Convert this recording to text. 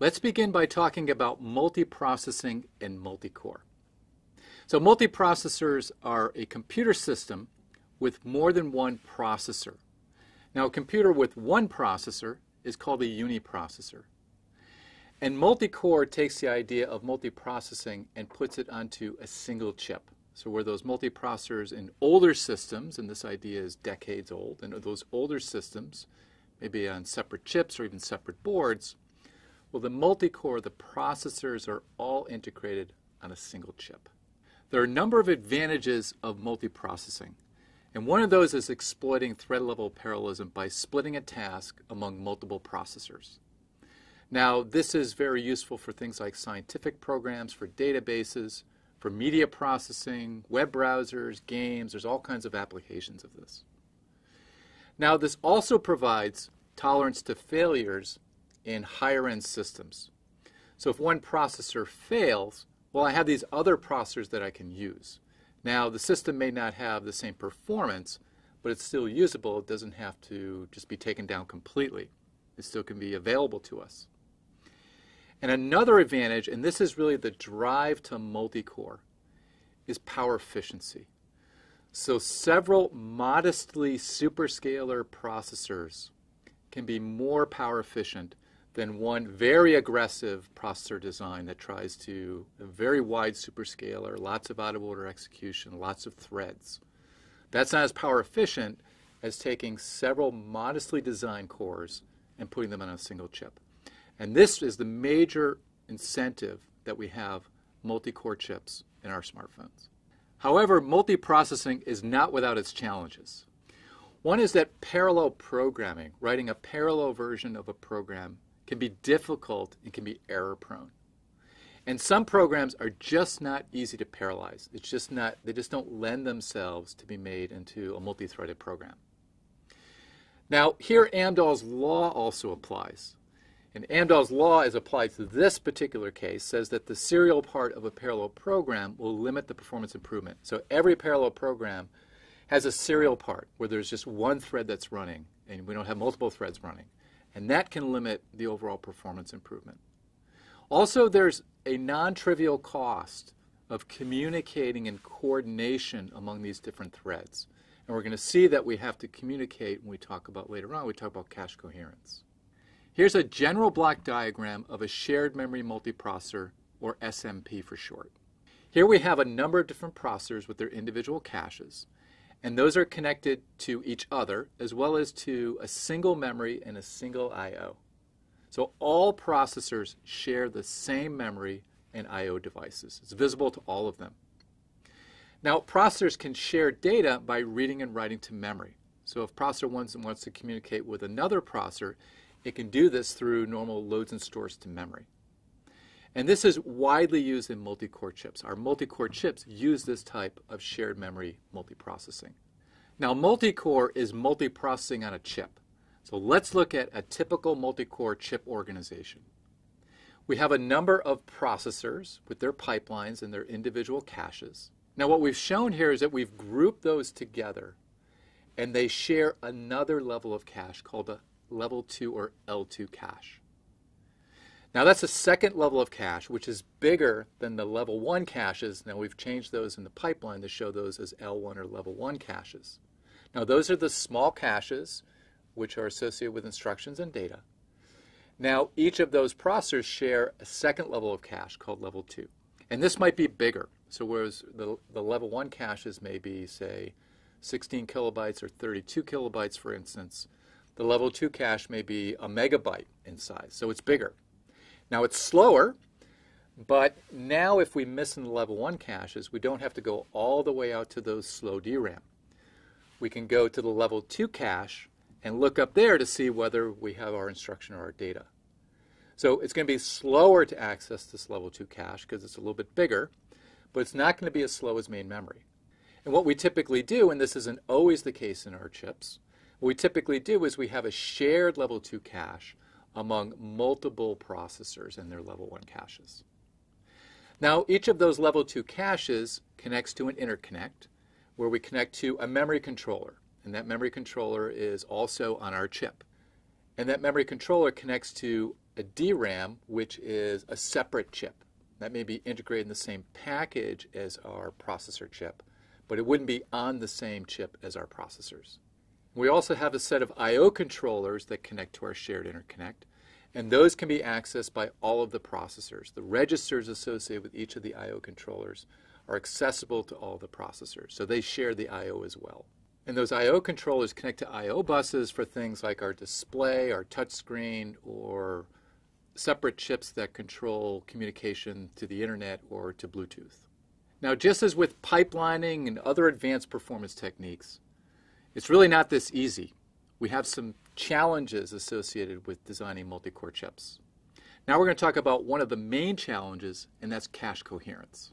Let's begin by talking about multiprocessing and multicore. So multiprocessors are a computer system with more than one processor. Now a computer with one processor is called a uniprocessor. And multicore takes the idea of multiprocessing and puts it onto a single chip. So where those multiprocessors in older systems, and this idea is decades old, and those older systems, maybe on separate chips or even separate boards, well, the multicore, the processors are all integrated on a single chip. There are a number of advantages of multiprocessing, and one of those is exploiting thread-level parallelism by splitting a task among multiple processors. Now, this is very useful for things like scientific programs, for databases, for media processing, web browsers, games. There's all kinds of applications of this. Now, this also provides tolerance to failures in higher-end systems. So if one processor fails, well, I have these other processors that I can use. Now, the system may not have the same performance, but it's still usable. It doesn't have to just be taken down completely. It still can be available to us. And another advantage, and this is really the drive to multicore, is power efficiency. So several modestly superscalar processors can be more power efficient than one very aggressive processor design that tries to a very wide superscalar, lots of out-of-order execution, lots of threads. That's not as power efficient as taking several modestly designed cores and putting them on a single chip. And this is the major incentive that we have multi-core chips in our smartphones. However, multiprocessing is not without its challenges. One is that parallel programming, writing a parallel version of a program, can be difficult and can be error-prone. And some programs are just not easy to parallelize. It's just not, they just don't lend themselves to be made into a multi-threaded program. Now, here Amdahl's law also applies. And Amdahl's law, as applied to this particular case, says that the serial part of a parallel program will limit the performance improvement. So every parallel program has a serial part where there's just one thread that's running, and we don't have multiple threads running. And that can limit the overall performance improvement. Also, there's a non-trivial cost of communicating and coordination among these different threads. And we're going to see that we have to communicate when we talk about later on, we talk about cache coherence. Here's a general block diagram of a shared memory multiprocessor, or SMP for short. Here we have a number of different processors with their individual caches, and those are connected to each other as well as to a single memory and a single I/O. So all processors share the same memory and I/O devices. It's visible to all of them. Now, processors can share data by reading and writing to memory. So if processor 1 wants to communicate with another processor, it can do this through normal loads and stores to memory. And this is widely used in multi-core chips. Our multi-core chips use this type of shared memory multiprocessing. Now, multi-core is multiprocessing on a chip. So let's look at a typical multi-core chip organization. We have a number of processors with their pipelines and their individual caches. Now, what we've shown here is that we've grouped those together, and they share another level of cache called a level 2 or L2 cache. Now that's a second level of cache, which is bigger than the level 1 caches. Now we've changed those in the pipeline to show those as L1 or level 1 caches. Now those are the small caches which are associated with instructions and data. Now each of those processors share a second level of cache called level 2. And this might be bigger. So whereas the level 1 caches may be, say, 16 kilobytes or 32 kilobytes, for instance, the level 2 cache may be a megabyte in size, so it's bigger. Now it's slower, but now if we miss in the level 1 caches, we don't have to go all the way out to those slow DRAM. We can go to the level 2 cache and look up there to see whether we have our instruction or our data. So it's going to be slower to access this level 2 cache because it's a little bit bigger, but it's not going to be as slow as main memory. And what we typically do, and this isn't always the case in our chips, what we typically do is we have a shared level 2 cache among multiple processors and their level 1 caches. Now, each of those level 2 caches connects to an interconnect where we connect to a memory controller, and that memory controller is also on our chip. And that memory controller connects to a DRAM, which is a separate chip. That may be integrated in the same package as our processor chip, but it wouldn't be on the same chip as our processors. We also have a set of I/O controllers that connect to our shared interconnect, and those can be accessed by all of the processors. The registers associated with each of the I/O controllers are accessible to all the processors, so they share the I/O as well. And those I/O controllers connect to I/O buses for things like our display, our touchscreen, or separate chips that control communication to the internet or to Bluetooth. Now, just as with pipelining and other advanced performance techniques, it's really not this easy. We have some challenges associated with designing multi-core chips. Now we're going to talk about one of the main challenges, and that's cache coherence.